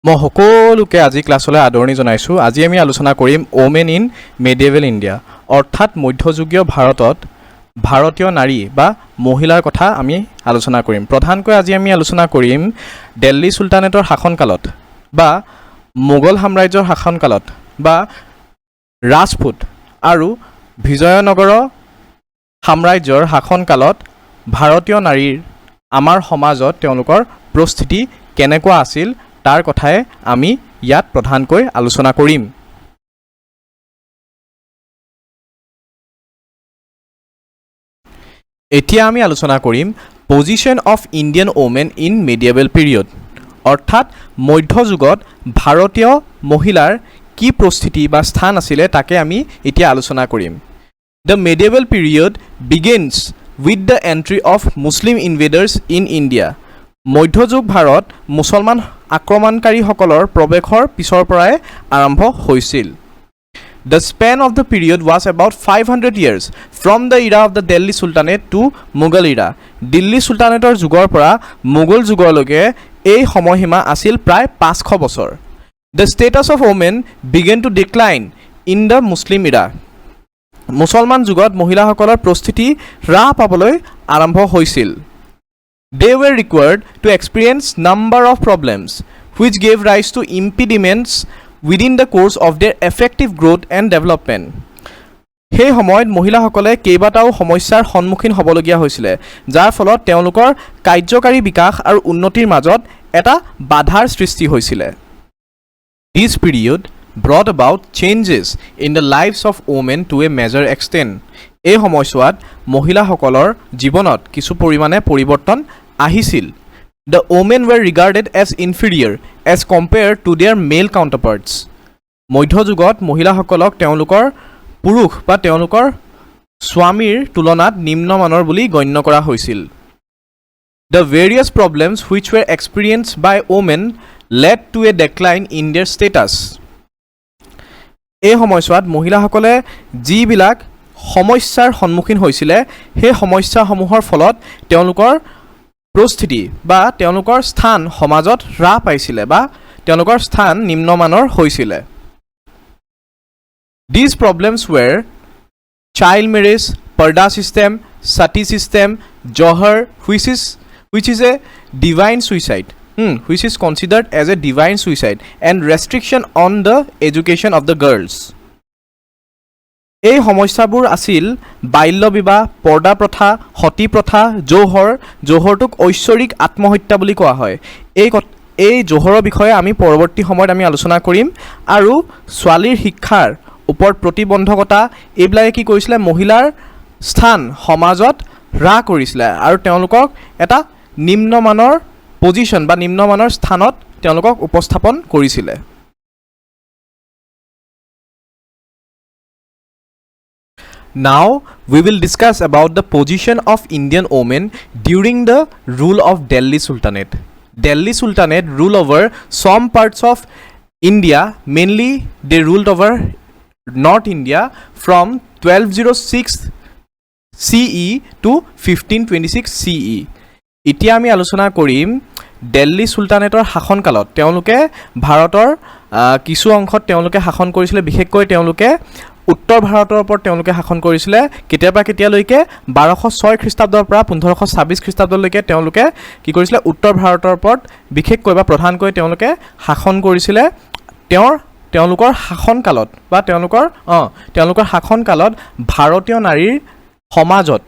মই সকলোকে আজি ক্লাছলৈ আদৰণি জনাইছোঁ। আজি আমি আলোচনা কৰিম ওমেন ইন মেডিয়েভেল ইণ্ডিয়া, অৰ্থাৎ মধ্যযুগীয় ভাৰতত ভাৰতীয় নাৰী বা মহিলাৰ কথা আমি আলোচনা কৰিম। প্ৰধানকৈ আজি আমি আলোচনা কৰিম দিল্লী চুলতানেটৰ শাসনকালত বা মোগল সাম্ৰাজ্যৰ শাসনকালত বা ৰাজপুত আৰু বিজয়নগৰ সাম্ৰাজ্যৰ শাসনকালত ভাৰতীয় নাৰীৰ আমাৰ সমাজত তেওঁলোকৰ পৰিস্থিতি কেনেকুৱা আছিল তাৰ কথাই আমি ইয়াত প্ৰধানকৈ আলোচনা কৰিম। এতিয়া আমি আলোচনা কৰিম position of Indian women in medieval period, অৰ্থাৎ মধ্যযুগত ভাৰতীয় মহিলাৰ কি পৰিস্থিতি বা স্থান আছিলে তাকে আমি এতিয়া আলোচনা কৰিম। The medieval period begins with the entry of Muslim invaders in India. মধ্যযুগ ভাৰত মুছলমান আক্ৰমণকাৰীসকলৰ প্ৰৱেশৰ পিছৰ পৰাই আৰম্ভ হৈছিল। The span of the period was about 500 years from the era of the Delhi Sultanate to Mughal era. Delhi চুলতানেটৰ যুগৰ পৰা মোগল যুগলৈকে এই সময়সীমা আছিল প্ৰায় 500 বছৰ। The status of women began to decline in the Muslim era. মুছলমান যুগত মহিলাসকলৰ পৰিস্থিতি হ্ৰাস পাবলৈ আৰম্ভ হৈছিল। They were required to experience number of problems which gave rise to impediments within the course of their effective growth and development. সেই সময়ত মহিলাসকলে কেইবাটাও সমস্যাৰ সন্মুখীন হ'বলগীয়া হৈছিলে, যাৰ ফলত তেওঁলোকৰ কাৰ্যকাৰী বিকাশ আৰু উন্নতিৰ মাজত এটা বাধাৰ সৃষ্টি হৈছিলে। This period brought about changes in the lives of women to a major extent. এই সময়ছোৱাত মহিলাসকলৰ জীৱনত কিছু পৰিমাণে পৰিৱৰ্তন আহিছিল। The women were regarded as inferior as compared to their male counterparts. মধ্যযুগত মহিলাসকলক তেওঁলোকৰ পুৰুষ বা তেওঁলোকৰ স্বামীৰ তুলনাত নিম্নমানৰ বুলি গণ্য কৰা হৈছিল। The various problems which were experienced by women led to a decline in their status. এই সময়ছোৱাত মহিলাসকলে যিবিলাক সমস্যাৰ সন্মুখীন হৈছিলে সেই সমস্যাসমূহৰ ফলত তেওঁলোকৰ পৰিস্থিতি বা তেওঁলোকৰ স্থান সমাজত হ্ৰাস পাইছিলে বা তেওঁলোকৰ স্থান নিম্নমানৰ হৈছিলে। These problems were child marriage, parda system, sati system, johar, which is a divine suicide, which is considered as a divine suicide, and restriction on the education of the girls. এই সমস্যাবোৰ আছিল বাল্য বিবাহ, পৰ্দা প্ৰথা, সতী প্ৰথা, জৌহৰটোক ঐশ্বৰিক আত্মহত্যা বুলি কোৱা হয়। এই জৌহৰৰ বিষয়ে আমি পৰৱৰ্তী সময়ত আমি আলোচনা কৰিম। আৰু ছোৱালীৰ শিক্ষাৰ ওপৰত প্ৰতিবন্ধকতা এইবিলাকে কি কৰিছিলে, মহিলাৰ স্থান সমাজত হ্ৰাস কৰিছিলে আৰু তেওঁলোকক এটা নিম্নমানৰ পজিশ্যন বা নিম্নমানৰ স্থানত তেওঁলোকক উপস্থাপন কৰিছিলে। Now we will discuss about the position of Indian women during the rule of Delhi Sultanate. Delhi Sultanate ruled over some parts of India, mainly they ruled over North India from 1206 CE to 1526 CE. এতিয়া আমি আলোচনা কৰিম দিল্লী চুলতানেটৰ শাসনকালত তেওঁলোকে ভাৰতৰ কিছু অংশত তেওঁলোকে শাসন কৰিছিলে। বিশেষকৈ তেওঁলোকে উত্তৰ ভাৰতৰ ওপৰত তেওঁলোকে শাসন কৰিছিলে। কেতিয়ালৈকে 1206 খ্ৰীষ্টাব্দৰ পৰা 1526 খ্ৰীষ্টাব্দলৈকে তেওঁলোকে কি কৰিছিলে, উত্তৰ ভাৰতৰ ওপৰত বিশেষকৈ বা প্ৰধানকৈ তেওঁলোকে শাসন কৰিছিলে। তেওঁলোকৰ শাসনকালত বা তেওঁলোকৰ শাসনকালত ভাৰতীয় নাৰীৰ সমাজত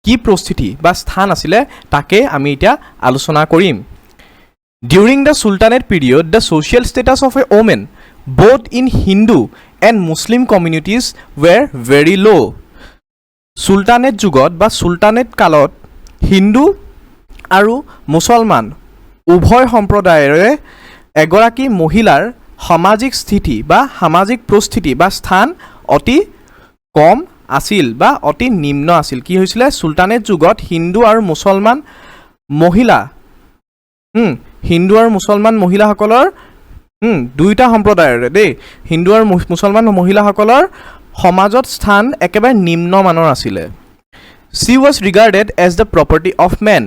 কি পৰিস্থিতি বা স্থান আছিলে তাকে আমি এতিয়া আলোচনা কৰিম। During the Sultanate period, the social status of a woman, both in Hindu and Muslim communities, were very low. চুলতানেট যুগত বা চুলতানেট কালত হিন্দু আৰু মুছলমান উভয় সম্প্ৰদায়ৰে এগৰাকী মহিলাৰ সামাজিক স্থিতি বা সামাজিক পৰিস্থিতি বা স্থান অতি কম আছিল বা অতি নিম্ন আছিল। কি হৈছিলে, চুলতানেট যুগত হিন্দু আৰু মুছলমান মহিলাসকলৰ দুয়োটা সম্প্ৰদায়ৰে হিন্দু আৰু মুছলমান মহিলাসকলৰ সমাজত স্থান একেবাৰে নিম্নমানৰ আছিলে। She was regarded as the property of men.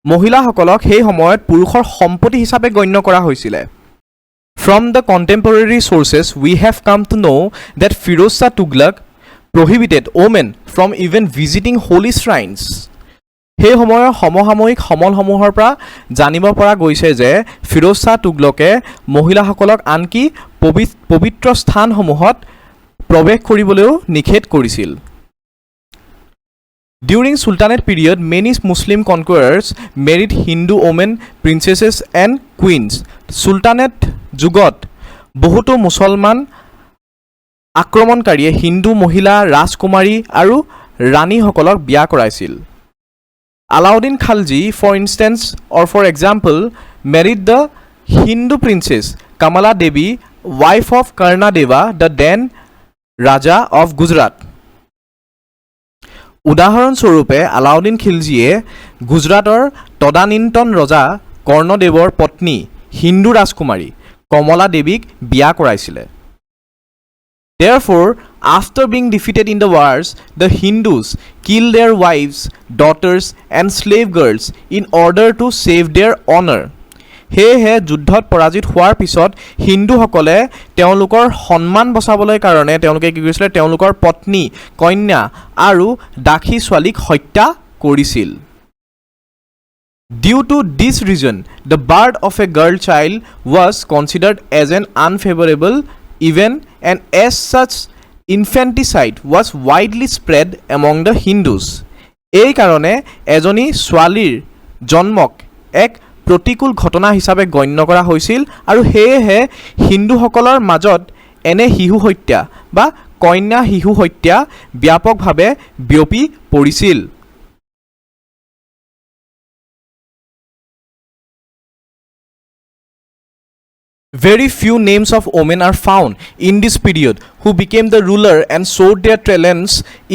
মহিলাসকলক সেই সময়ত পুৰুষৰ সম্পত্তি হিচাপে গণ্য কৰা হৈছিলে। From the contemporary sources, we have come to know that Firoz Shah Tughlaq prohibited women from even visiting holy shrines. সেই সময়ৰ সমসাময়িক সমলসমূহৰ পৰা জানিব পৰা গৈছে যে ফিৰোজ শ্বাহ তুগলকে মহিলাসকলক আনকি পবিত্ৰ স্থানসমূহত প্ৰৱেশ কৰিবলৈও নিষেধ কৰিছিল। During Sultanate period, many Muslim conquerors married Hindu women, princesses and queens. Sultanate যুগত বহুতো মুছলমান আক্ৰমণকাৰীয়ে হিন্দু মহিলা ৰাজকুমাৰী আৰু ৰাণীসকলক বিয়া কৰাইছিল। Alauddin Khalji, for instance, or for example, married the Hindu princess Kamala Devi, wife of Karnadeva, the then Raja of Gujarat. উদাহৰণস্বৰূপে আলাউদ্দিন খিলজীয়ে গুজৰাটৰ তদানীন্তন ৰজা কৰ্ণদেৱৰ পত্নী হিন্দু ৰাজকুমাৰী কমলা দেৱীক বিয়া কৰাইছিলে। Therefore, after being defeated in the wars, the Hindus killed their wives, daughters and slave girls in order to save their honor. সেয়েহে যুদ্ধত পৰাজিত হোৱাৰ পিছত হিন্দুসকলে তেওঁলোকৰ সন্মান বচাবলৈ কাৰণে তেওঁলোকে কি কৰিছিলে তেওঁলোকৰ পত্নী কন্যা আৰু দাসী ছোৱালীক হত্যা কৰিছিল। Due to this reason, the birth of a girl child was considered as an unfavorable event, and as such infanticide was widely spread among the Hindus. এই কাৰণে এজনী ছোৱালীৰ জন্মক এক প্ৰতিকূল ঘটনা হিচাপে গণ্য কৰা হৈছিল আৰু সেয়েহে হিন্দুসকলৰ মাজত এনে শিশু হত্যা বা কন্যা শিশু হত্যা ব্যাপকভাৱে বিয়পি পৰিছিল। Very few names of women are found in this period who became the ruler and showed their talents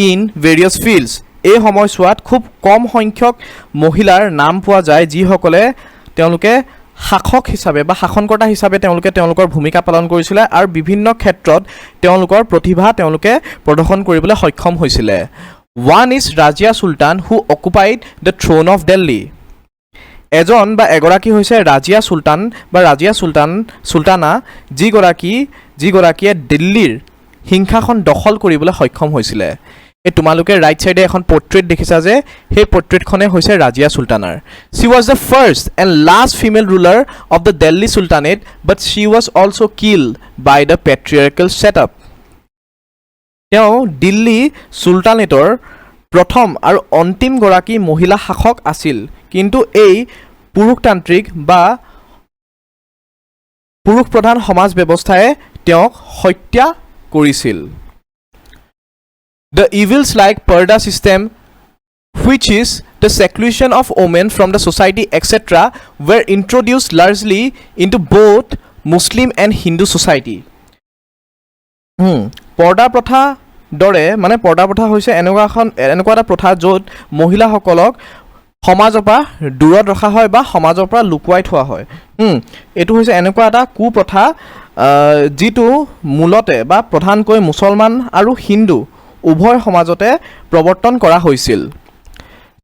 in various fields. এই সময়ছোৱাত খুব কম সংখ্যক মহিলাৰ নাম পোৱা যায় যিসকলে তেওঁলোকে শাসক হিচাপে বা শাসনকৰ্তা হিচাপে তেওঁলোকে তেওঁলোকৰ ভূমিকা পালন কৰিছিলে আৰু বিভিন্ন ক্ষেত্ৰত তেওঁলোকৰ প্ৰতিভা তেওঁলোকে প্ৰদৰ্শন কৰিবলৈ সক্ষম হৈছিলে। One is Razia Sultan who occupied the throne of Delhi. এজন বা এগৰাকী হৈছে ৰাজিয়া চুলতান বা ৰাজিয়া চুলতানা যিগৰাকীয়ে দিল্লীৰ সিংহাসন দখল কৰিবলৈ সক্ষম হৈছিলে। এই তোমালোকে ৰাইট সাইডে এখন পোৰ্ট্ৰেট দেখিছা যে সেই পোৰ্ট্ৰেটখনে হৈছে Razia চুলতানাৰ। She was the first and last female ruler of the Delhi Sultanate, but she was also killed by the patriarchal setup. তেওঁ দিল্লী চুলতানেটৰ প্ৰথম আৰু অন্তিম গৰাকী মহিলা শাসক আছিল, কিন্তু এই পুৰুষতান্ত্ৰিক বা পুৰুষ প্ৰধান সমাজ ব্যৱস্থায়ে তেওঁক হত্যা কৰিছিল। The evils like Parda system, which is the seclusion of women from the society, etc., were introduced largely into both Muslim and Hindu society. পৰ্দা প্ৰথা দৰে মানে পৰ্দা প্ৰথা হৈছে এনেকুৱা এটা প্ৰথা য'ত মহিলাসকলক সমাজৰ পৰা দূৰত ৰখা হয় বা সমাজৰ পৰা লুকুৱাই থোৱা হয়। এইটো হৈছে এনেকুৱা এটা কুপ্ৰথা যিটো মূলতে বা প্ৰধানকৈ মুছলমান আৰু হিন্দু উভয় সমাজতে প্ৰৱৰ্তন কৰা হৈছিল।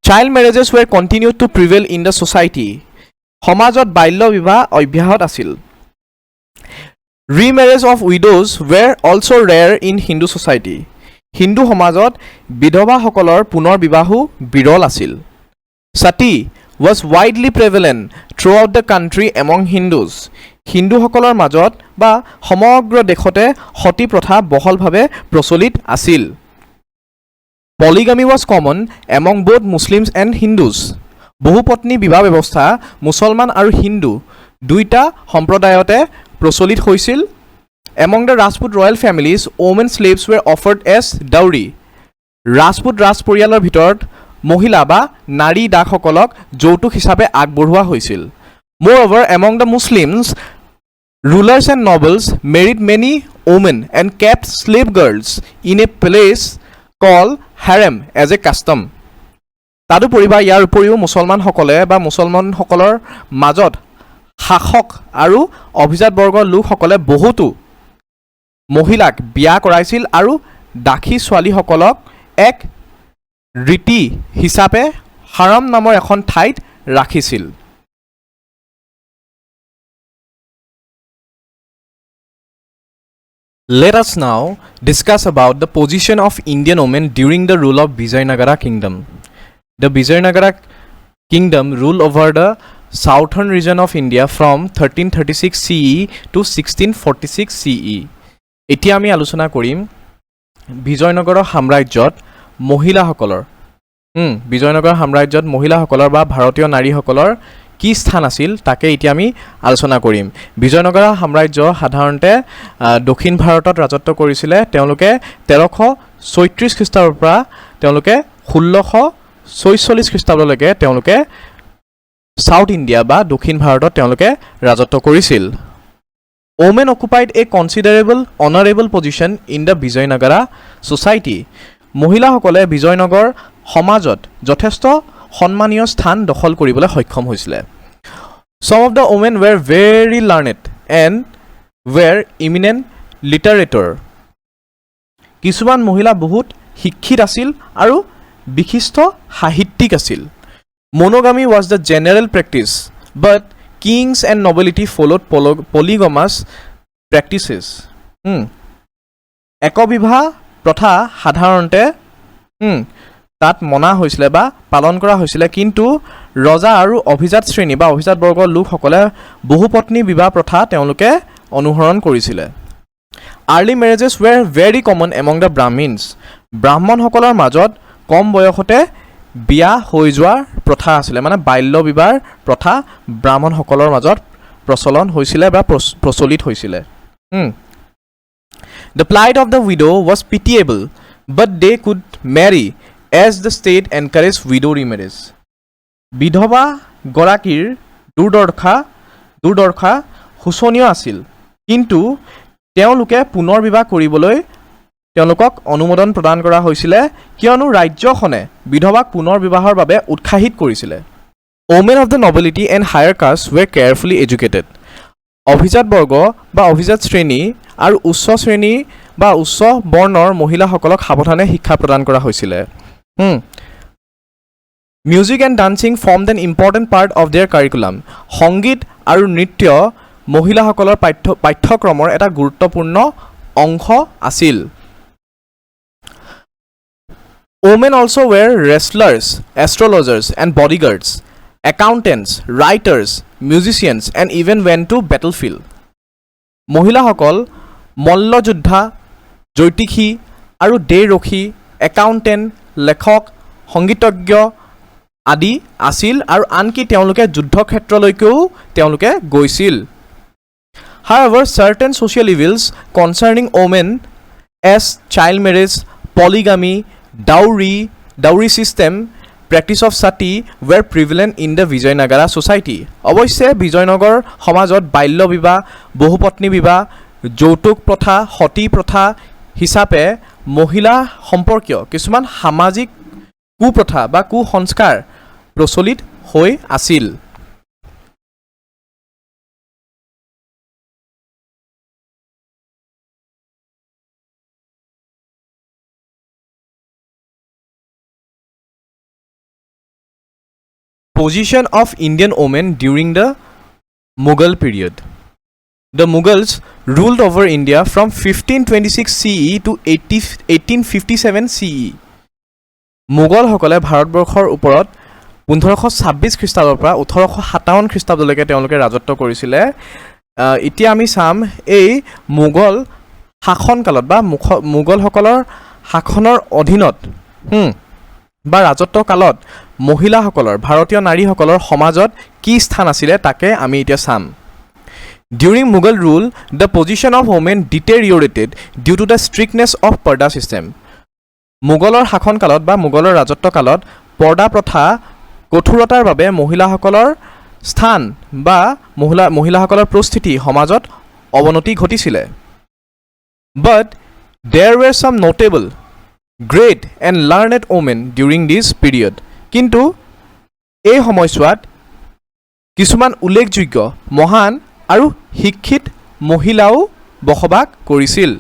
Child marriages were continued to prevail in the society. সমাজত বাল্য বিবাহ অব্যাহত আছিল। Remarriage of widows were also' rare in Hindu society. Hindu সমাজত বিধৱাসকলৰ পুনৰ বিবাহো বিৰল আছিল। Sati was widely prevalent throughout the country among Hindus. হিন্দুসকলৰ মাজত বা সমগ্ৰ দেশতে সতী প্ৰথা বহলভাৱে প্ৰচলিত আছিল। Polygamy was common among both Muslims and Hindus. বহুপত্নী বিবাহ ব্যৱস্থা মুছলমান আৰু হিন্দু দুইটা সম্প্ৰদায়তে প্ৰচলিত হৈছিল। Among the Rajput royal families, women slaves were offered as dowry. Rajput ৰাজ পৰিয়ালৰ ভিতৰত মহিলা বা নাৰী দাসসকলক যৌতুক হিচাপে আগবঢ়োৱা হৈছিল। Moreover, among the Muslims, rulers and nobles married many women and kept slave girls in a place called harem as a custom. তাৰোপৰি বা ইয়াৰ উপৰিও মুছলমানসকলে বা মুছলমানসকলৰ মাজত শাসক আৰু অভিজাত বৰ্গৰ লোকসকলে বহুতো মহিলাক বিয়া কৰাইছিল আৰু দাসী ছোৱালীসকলক এক ৰীতি হিচাপে হাৰাম নামৰ এখন ঠাইত ৰাখিছিল। Let us now discuss about the position of Indian women during the rule of Vijayanagara kingdom. The Vijayanagara kingdom ruled over the southern region of India from 1336 CE to 1646 CE. এতিয়া আমি আলোচনা কৰিম বিজয়নগৰ সাম্ৰাজ্যত মহিলাসকলৰ বিজয়নগৰ সাম্ৰাজ্যত মহিলাসকলৰ বা ভাৰতীয় নাৰীসকলৰ কি স্থান আছিল তাকে এতিয়া আমি আলোচনা কৰিম বিজয়নগৰ সাম্ৰাজ্য সাধাৰণতে দক্ষিণ ভাৰতত ৰাজত্ব কৰিছিলে তেওঁলোকে 1336 খ্ৰীষ্টাব্দৰ পৰা তেওঁলোকে 1646 খ্ৰীষ্টাব্দলৈকে তেওঁলোকে সাউথ ইণ্ডিয়া বা দক্ষিণ ভাৰতত তেওঁলোকে ৰাজত্ব কৰিছিল Women occupied a considerable honorable position in the Vijayanagara society. মহিলাসকলে বিজয়নগৰ সমাজত যথেষ্ট সন্মানীয় স্থান দখল কৰিবলৈ সক্ষম হৈছিল Some of the women were very learned and were eminent literator. কিছুমান মহিলা বহুত শিক্ষিত আছিল আৰু বিশিষ্ট সাহিত্যিক আছিল Monogamy was the general practice, but kings and nobility followed polygamous practices. একবিবাহ প্ৰথা সাধাৰণতে তাত মনা হৈছিল বা পালন কৰা হৈছিল কিন্তু ৰজা আৰু অভিজাত শ্ৰেণী বা অভিজাত বৰ্গৰ লোকসকলে বহুপত্নী বিবাহ প্ৰথা তেওঁলোকে অনুসৰণ কৰিছিল Early marriages were very common among the Brahmins. ব্ৰাহ্মণসকলৰ মাজত কম বয়সতে বিয়া হৈ যোৱাৰ প্ৰথা আছিল মানে বাল্য বিবাহ প্ৰথা ব্ৰাহ্মণসকলৰ মাজত প্ৰচলন হৈছিল বা প্ৰচলিত হৈছিল The plight of the widow was pitiable, but they could marry as the state encouraged widow remarriage. বিধৱা গৰাকীৰ দুৰ্দশা শোচনীয় আছিল কিন্তু তেওঁলোকে পুনৰ বিবাহ কৰিবলৈ তেওঁলোকক অনুমোদন প্ৰদান কৰা হৈছিল কিয়নো ৰাজ্যখনে বিধৱাক পুনৰ বিবাহৰ বাবে উৎসাহিত কৰিছিল Women of the nobility and higher caste were carefully educated. অভিজাত বৰ্গ বা অভিজাত শ্ৰেণী আৰু উচ্চ শ্ৰেণী বা উচ্চ বৰ্ণৰ মহিলাসকলক সাৱধানে শিক্ষা প্ৰদান কৰা হৈছিল Music and dancing formed an important part of their curriculum. সংগীত আৰু নৃত্য মহিলাসকলৰ পাঠ্যক্ৰমৰ এটা গুৰুত্বপূৰ্ণ অংশ আছিল Women also were wrestlers, astrologers and bodyguards, accountants, writers, musicians and even went to battlefield. মহিলাসকল মল্লযোদ্ধা, জ্যোতিষী আৰু দেহৰক্ষী, একাউণ্টেণ্ট, লেখক, সংগীতজ্ঞ আদি আছিল আৰু আনকি তেওঁলোকে যুদ্ধক্ষেত্ৰলৈকেও তেওঁলোকে গৈছিল However, certain social evils concerning women as child marriage, polygamy, dowry system, practice of sati were prevalent in the Vijayanagara society. অৱশ্যে বিজয়নগৰ সমাজত বাল্য বিবাহ, বহুপত্নী বিবাহ, যৌতুক প্ৰথা, সতী প্ৰথা হিচাপে মহিলা সম্পৰ্কীয় কিছুমান সামাজিক কুপ্ৰথা বা কুসংস্কাৰ প্ৰচলিত হৈ আছিল Position of Indian women during the Mughal period. The Mughals ruled over India from 1526 CE to 1857 CE. মোগলসকলে ভাৰতবৰ্ষৰ ওপৰত 1526 খ্ৰীষ্টাব্দৰ পৰা 1857 খ্ৰীষ্টাব্দলৈকে তেওঁলোকে ৰাজত্ব কৰিছিল এতিয়া আমি চাম এই মোগল শাসনকালত বা মোগলসকলৰ শাসনৰ অধীনত বা ৰাজত্ব কালত মহিলাসকলৰ ভাৰতীয় নাৰীসকলৰ সমাজত কি স্থান আছিল তাকে আমি এতিয়া চাম During Mughal rule, the position of women deteriorated due to the strictness of parda system. মোগলৰ শাসনকালত বা মোগলৰ ৰাজত্ব কালত পৰ্দা প্ৰথা কঠোৰতাৰ বাবে মহিলাসকলৰ স্থান বা মহিলাসকলৰ পৰিস্থিতি সমাজত অৱনতি ঘটিছিল But there were some notable, great and learned women during this period. কিন্তু এই সময়ছোৱাত কিছুমান উল্লেখযোগ্য মহান আৰু শিক্ষিত মহিলাও বসবাস কৰিছিল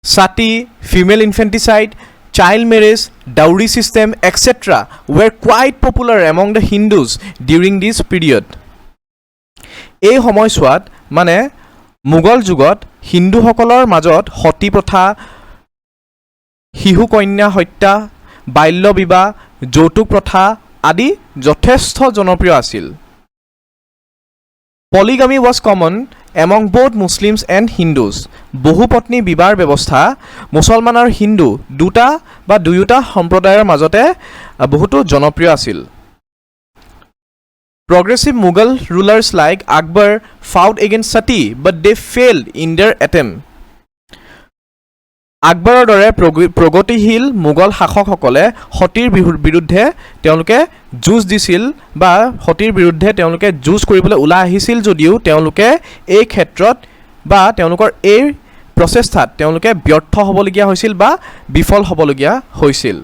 Sati, female infanticide, child marriage, dowry system, etc. were quite popular among the Hindus during this period. এই সময়ছোৱাত মানে মোগল যুগত হিন্দুসকলৰ মাজত সতী প্ৰথা, শিশু কন্যা হত্যা, বাল্য বিবাহ, যৌতুক প্ৰথা আদি যথেষ্ট জনপ্ৰিয় আছিল। Polygamy was common among both Muslims and Hindus. বহুপত্নী বিবাহৰ ব্যৱস্থা মুছলমান আৰু হিন্দু দুটা বা দুয়োটা সম্প্ৰদায়ৰ মাজতে বহুতো জনপ্ৰিয় আছিল। Progressive Mughal rulers like Akbar fought against Sati, but they failed in their attempt. আকবৰৰ দৰে প্ৰগতিশীল মোগল শাসকসকলে সতীৰ বিৰুদ্ধে তেওঁলোকে যুঁজ দিছিল বা সতীৰ বিৰুদ্ধে তেওঁলোকে যুঁজ কৰিবলৈ ওলাই আহিছিল যদিও তেওঁলোকে এই ক্ষেত্ৰত বা তেওঁলোকৰ এই প্ৰচেষ্টাত তেওঁলোকে ব্যৰ্থ হ'বলগীয়া হৈছিল বা বিফল হ'বলগীয়া হৈছিল।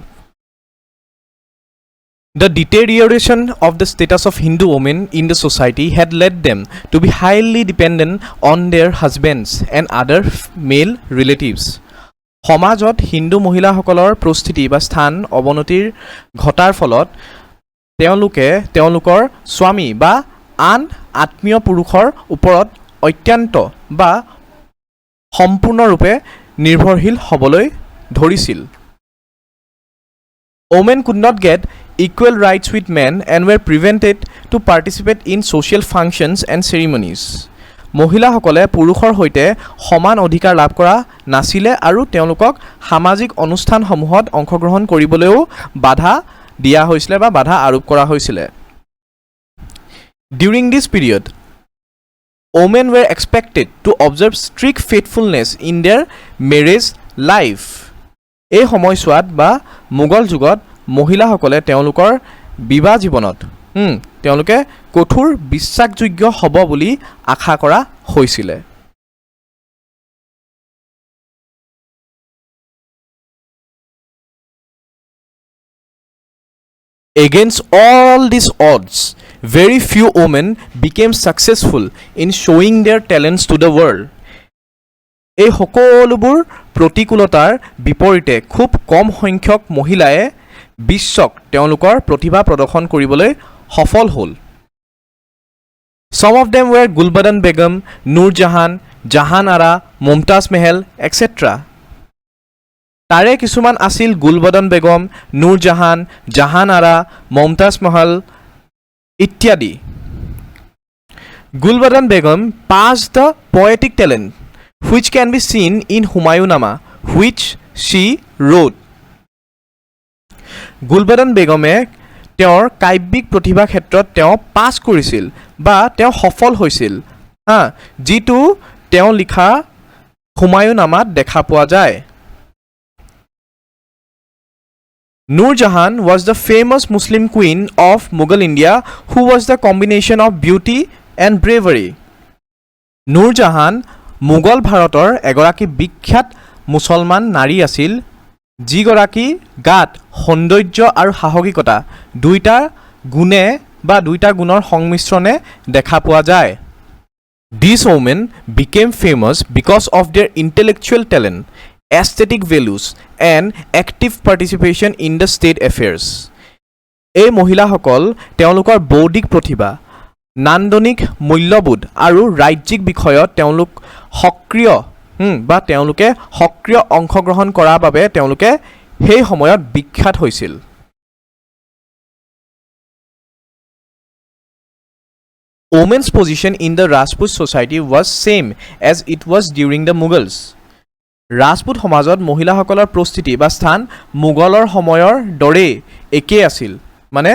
The deterioration of the status of Hindu women in the society had led them to be highly dependent on their husbands and other male relatives. সমাজত হিন্দু মহিলাসকলৰ পৰিস্থিতি বা স্থান অৱনতিৰ ঘটাৰ ফলত তেওঁলোকে তেওঁলোকৰ স্বামী বা আন আত্মীয় পুৰুষৰ ওপৰত অত্যন্ত বা সম্পূৰ্ণৰূপে নিৰ্ভৰশীল হ'বলৈ ধৰিছিল। Women could not get equal rights with men and were prevented to participate in social functions and ceremonies. মহিলাসকলে পুৰুষৰ সৈতে সমান অধিকাৰ লাভ কৰা নাছিলে আৰু তেওঁলোকক সামাজিক অনুষ্ঠানসমূহত অংশগ্ৰহণ কৰিবলৈও বাধা দিয়া হৈছিলে বা বাধা আৰোপ কৰা হৈছিলে। During this period, women were expected to observe strict faithfulness in their marriage life. এই সময়ছোৱাত বা মোগল যুগত মহিলাসকলে তেওঁলোকৰ বিবাহ জীৱনত তেওঁলোকে কঠোৰ বিশ্বাসযোগ্য হ'ব বুলি আশা কৰা হৈছিলে। Against all these odds, very few women became successful in showing their talents to the world. এই সকলোবোৰ প্ৰতিকূলতাৰ বিপৰীতে খুব কম সংখ্যক মহিলাই বিশ্বক তেওঁলোকৰ প্ৰতিভা প্ৰদৰ্শন কৰিবলৈ সফল হ'ল। Some of them were Gulbadan Begum, Nur Jahan, Jahan Ara, Mumtaz Mahal, etc. তাৰে কিছুমান আছিল গুলবদন বেগম, নুৰ জাহান, জাহান আৰা, মমতাজ মহল ইত্যাদি। Gulbadan Begum passed the poetic talent which can be seen in Humayunama, which she wrote. গুলবাদন বেগমে তেওঁৰ কাব্যিক প্ৰতিভা ক্ষেত্ৰত তেওঁ পাছ কৰিছিল বা তেওঁ সফল হৈছিল যিটো তেওঁ লিখা হুমায়ুনামাত দেখা পোৱা যায়। Nur Jahan was the famous Muslim queen of Mughal India who was the combination of beauty and bravery. Nur Jahan Mughal ভাৰতৰ এগৰাকী বিখ্যাত মুছলমান নাৰী আছিল যিগৰাকী গাত সৌন্দৰ্য আৰু সাহসিকতা দুইটা গুণে বা দুইটা গুণৰ সংমিশ্ৰণে দেখা পোৱা যায়। These women became famous because of their intellectual talent, aesthetic values and active participation in the state affairs. এই মহিলাসকল তেওঁলোকৰ বৌদ্ধিক প্ৰতিভা, নান্দনিক মূল্যবোধ আৰু ৰাজ্যিক বিষয়ত তেওঁলোক সক্ৰিয় বা তেওঁলোকে সক্ৰিয় অংশগ্ৰহণ কৰাৰ বাবে তেওঁলোকে সেই সময়ত বিখ্যাত হৈছিল। Women's position in the Rajput society was same as it was during the Mughals. Rajput সমাজত মহিলাসকলৰ প্ৰস্তুতি বা স্থান মোগলৰ সময়ৰ দৰে একেই আছিল, মানে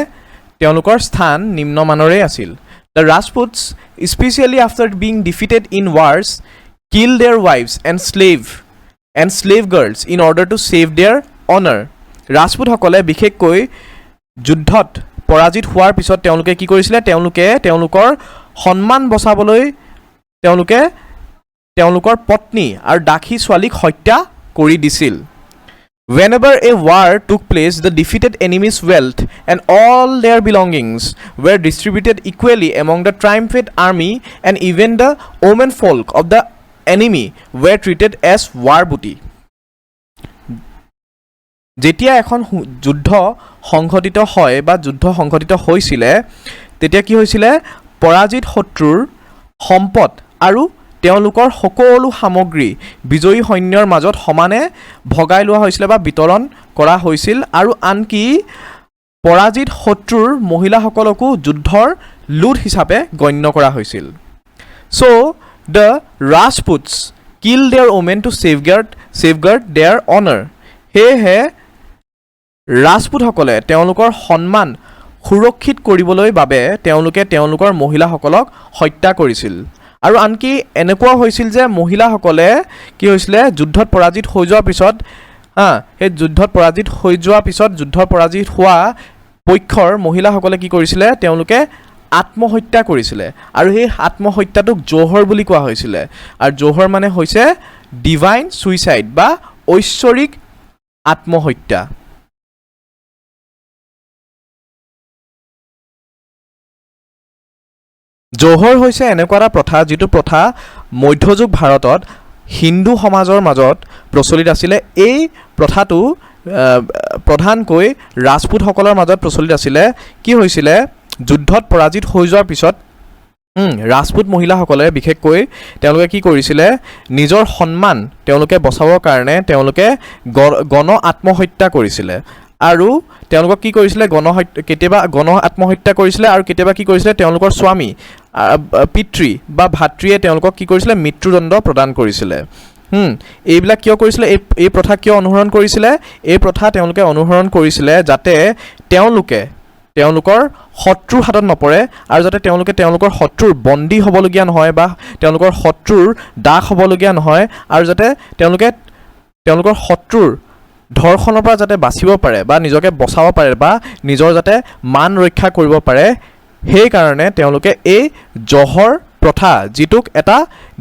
তেওঁলোকৰ স্থান নিম্নমানৰে আছিল। The Rajputs, especially after being defeated in wars, killed their wives and slave girls in order to save their honor. ৰাজপুতসকলে বিশেষকৈ যুদ্ধত পৰাজিত হোৱাৰ পিছত তেওঁলোকে কি কৰিছিলে, তেওঁলোকে তেওঁলোকৰ সন্মান বচাবলৈ তেওঁলোকে তেওঁলোকৰ পত্নী আৰু দাসী ছোৱালীক হত্যা কৰি দিছিল। Whenever a war took place, the defeated enemy's wealth and all their belongings were distributed equally among the triumphant army, and even the women folk of the enemy were treated as war booty. যেতিয়া এখন যুদ্ধ সংঘটিত হয় বা যুদ্ধ সংঘটিত হৈছিলে তেতিয়া কি হৈছিলে, পৰাজিত শত্ৰুৰ সম্পদ আৰু তেওঁলোকৰ সকলো সামগ্ৰী বিজয়ী সৈন্যৰ মাজত সমানে ভগাই লোৱা হৈছিল বা বিতৰণ কৰা হৈছিল আৰু আনকি পৰাজিত শত্ৰুৰ মহিলাসকলকো যুদ্ধৰ লুট হিচাপে গণ্য কৰা হৈছিল so the Rajputs killed their women to safeguard their honor সেয়েহে ৰাজপুতসকলে তেওঁলোকৰ সন্মান সুৰক্ষিত কৰিবলৈ বাবে তেওঁলোকে তেওঁলোকৰ মহিলাসকলক হত্যা কৰিছিল আৰু আনকি এনেকুৱা হৈছিল যে মহিলাসকলে কি হৈছিল যুদ্ধত পৰাজিত হৈ যোৱাৰ পিছত সেই যুদ্ধত পৰাজিত হৈ যোৱাৰ পিছত যুদ্ধ পৰাজিত হোৱা পক্ষৰ মহিলাসকলে কি কৰিছিল তেওঁলোকে আত্মহত্যা কৰিছিল আৰু এই আত্মহত্যাটোক জোহৰ বুলি কোৱা হৈছিল আৰু জোহৰ মানে হৈছে ডিভাইন সুইসাইড বা ঐশ্বৰিক আত্মহত্যা জোহৰ হৈছে এনেকুৱা এটা প্ৰথা যিটো প্ৰথা মধ্যযুগ ভাৰতত হিন্দু সমাজৰ মাজত প্ৰচলিত আছিল এই প্ৰথাটো প্ৰধানকৈ ৰাজপুতসকলৰ মাজত প্ৰচলিত আছিল কি হৈছিল যুদ্ধত পৰাজিত হৈ যোৱাৰ পিছত ৰাজপুত মহিলাসকলে বিশেষকৈ তেওঁলোকে কি কৰিছিল নিজৰ সন্মান তেওঁলোকে বচাবৰ কাৰণে তেওঁলোকে গণ আত্মহত্যা কৰিছিল আৰু তেওঁলোকক কি কৰিছিল কেতিয়াবা গণ আত্মহত্যা কৰিছিল আৰু কেতিয়াবা কি কৰিছিল তেওঁলোকৰ স্বামী পিতৃ বা ভাতৃয়ে তেওঁলোকক কি কৰিছিল মৃত্যুদণ্ড প্ৰদান কৰিছিল এইবিলাক কিয় কৰিছিল এই প্ৰথা কিয় অনুসৰণ কৰিছিল এই প্ৰথা তেওঁলোকে অনুসৰণ কৰিছিল যাতে তেওঁলোকৰ শত্ৰুৰ হাতত নপৰে আৰু যাতে তেওঁলোকৰ শত্ৰুৰ বন্দী হ'বলগীয়া নহয় বা তেওঁলোকৰ শত্ৰুৰ দাস হ'বলগীয়া নহয় আৰু যাতে তেওঁলোকৰ শত্ৰুৰ ধৰ্ষণৰ পৰা যাতে বাচিব পাৰে বা নিজকে বচাব পাৰে বা নিজৰ যাতে মান ৰক্ষা কৰিব পাৰে সেই কাৰণে তেওঁলোকে এই জহৰ প্ৰথা যিটোক এটা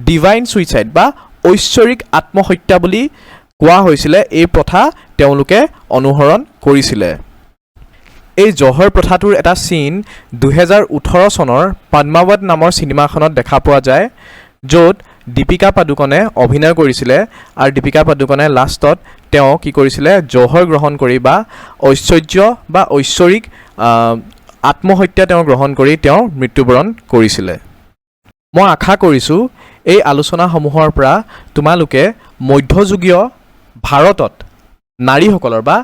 ডিভাইন সুইসাইড বা ঐশ্বৰিক আত্মহত্যা বুলি কোৱা হৈছিল এই প্ৰথা তেওঁলোকে অনুসৰণ কৰিছিল এই জহৰ প্ৰথাটোৰ এটা সিন 2018 চনৰ পদ্মাৱত নামৰ সিনেমাখনত দেখা পোৱা যায় য'ত দীপিকা পাডুকনে অভিনয় কৰিছিল আৰু দীপিকা পাডুকনে লাষ্টত তেওঁ কি কৰিছিল জহৰ গ্ৰহণ কৰি বা ঐশ্বৰিক আত্মহত্যা তেওঁ গ্ৰহণ কৰি তেওঁ মৃত্যুবৰণ কৰিছিল মই আশা কৰিছোঁ এই আলোচনাসমূহৰ পৰা তোমালোকে মধ্যযুগীয় ভাৰতত নাৰীসকলৰ বা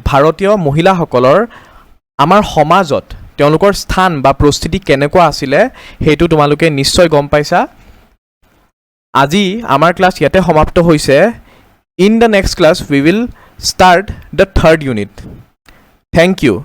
ভাৰতীয় মহিলাসকলৰ আমাৰ সমাজত তেওঁলোকৰ স্থান বা পৰিস্থিতি কেনেকুৱা আছিল সেইটো তোমালোকে নিশ্চয় গম পাইছা আজি আমাৰ ক্লাছ ইয়াতে সমাপ্ত হৈছে in the next class we will start the third unit thank U